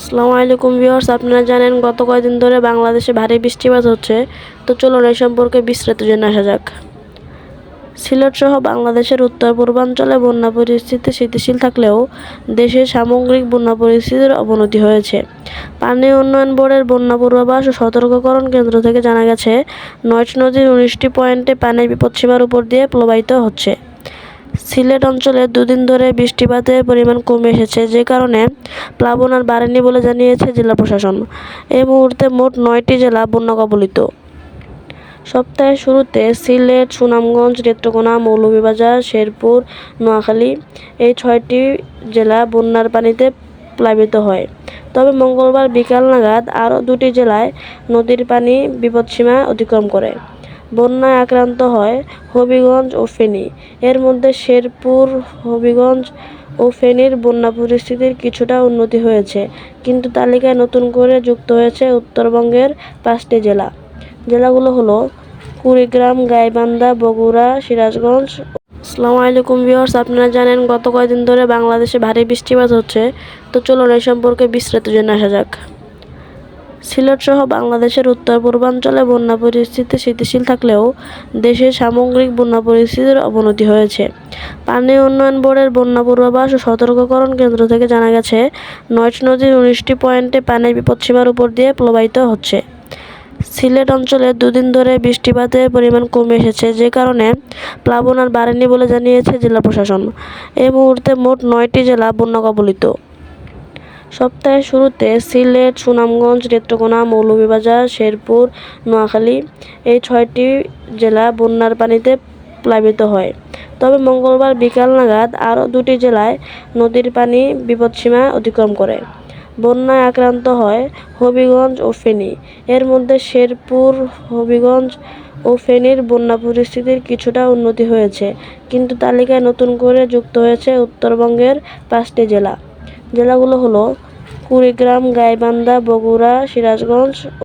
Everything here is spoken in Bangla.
আসসালামু আলাইকুম ভিউয়ার্স, আপনারা জানেন গত কয়েকদিন ধরে বাংলাদেশে ভারী বৃষ্টিপাত হচ্ছে। তো চলুন এই সম্পর্কে বিস্তারিত জেনে আসা যাক। সিলেট সহ বাংলাদেশের উত্তর পূর্বাঞ্চলে বন্যা পরিস্থিতি স্থিতিশীল থাকলেও দেশের সামগ্রিক বন্যা পরিস্থিতির অবনতি হয়েছে। পানি উন্নয়ন বোর্ডের বন্যা পূর্বাভাস ও সতর্ককরণ কেন্দ্র থেকে জানা গেছে, ৯টি নদীর ১৯টি পয়েন্টে পানি বিপদসীমার উপর দিয়ে প্রবাহিত হচ্ছে। সিলেট অঞ্চলে দুদিন ধরে বৃষ্টিপাতের পরিমাণ কমে এসেছে, যে কারণে প্লাবন আর বাড়েনি বলে জানিয়েছে জেলা প্রশাসন। এই মুহূর্তে মোট ৯টি জেলা বন্যা কবলিত। সপ্তাহের শুরুতে সিলেট, সুনামগঞ্জ, নেত্রকোনা, মৌলভীবাজার, শেরপুর, নোয়াখালী এই ৬টি জেলা বন্যার পানিতে প্লাবিত হয়। তবে মঙ্গলবার বিকাল নাগাদ আরও ২টি জেলায় নদীর পানি বিপদসীমা অতিক্রম করে। বন্যায় আক্রান্ত হয় হবিগঞ্জ ও ফেনী। এর মধ্যে শেরপুর, হবিগঞ্জ ও ফেনীর বন্যা পরিস্থিতির কিছুটা উন্নতি হয়েছে, কিন্তু তালিকায় নতুন করে যুক্ত হয়েছে উত্তরবঙ্গের ৫টি জেলা। জেলাগুলো হলো কুড়িগ্রাম, গাইবান্ধা, বগুড়া, সিরাজগঞ্জ। আসসালামু আলাইকুম ভিউয়ার্স, আপনারা জানেন গত কয়েকদিন ধরে বাংলাদেশে ভারী বৃষ্টিপাত হচ্ছে। তো চলুন এই সম্পর্কে বিস্তারিত জেনে আসা যাক। সিলেট সহ বাংলাদেশের উত্তর পূর্বাঞ্চলে বন্যা পরিস্থিতি স্থিতিশীল থাকলেও দেশের সামগ্রিক বন্যা পরিস্থিতির অবনতি হয়েছে। পানি উন্নয়ন বোর্ডের বন্যা পূর্বাভাস ও সতর্ককরণ কেন্দ্র থেকে জানা গেছে, ৯টি নদীর ১৯টি পয়েন্টে পানি বিপদসীমার উপর দিয়ে প্রবাহিত হচ্ছে। সিলেট অঞ্চলে দুদিন ধরে বৃষ্টিপাতের পরিমাণ কমে এসেছে, যে কারণে প্লাবন আর বাড়েনি বলে জানিয়েছে জেলা প্রশাসন। এই মুহূর্তে মোট ৯টি জেলা বন্যা কবলিত। সপ্তাহের শুরুতে সিলেট, সুনামগঞ্জ, নেত্রকোনা, মৌলভীবাজার, শেরপুর, নোয়াখালী এই ৬টি জেলা বন্যার পানিতে প্লাবিত হয়। তবে মঙ্গলবার বিকাল নাগাদ আরও ২টি জেলায় নদীর পানি বিপদসীমা অতিক্রম করে। বন্যায় আক্রান্ত হয় হবিগঞ্জ ও ফেনী। এর মধ্যে শেরপুর, হবিগঞ্জ ও ফেনীর বন্যা পরিস্থিতির কিছুটা উন্নতি হয়েছে, কিন্তু তালিকায় নতুন করে যুক্ত হয়েছে উত্তরবঙ্গের ৫টি জেলা। জেলাগুলো হলো কুড়িগ্রাম, গাইবান্ধা, বগুড়া, সিরাজগঞ্জ।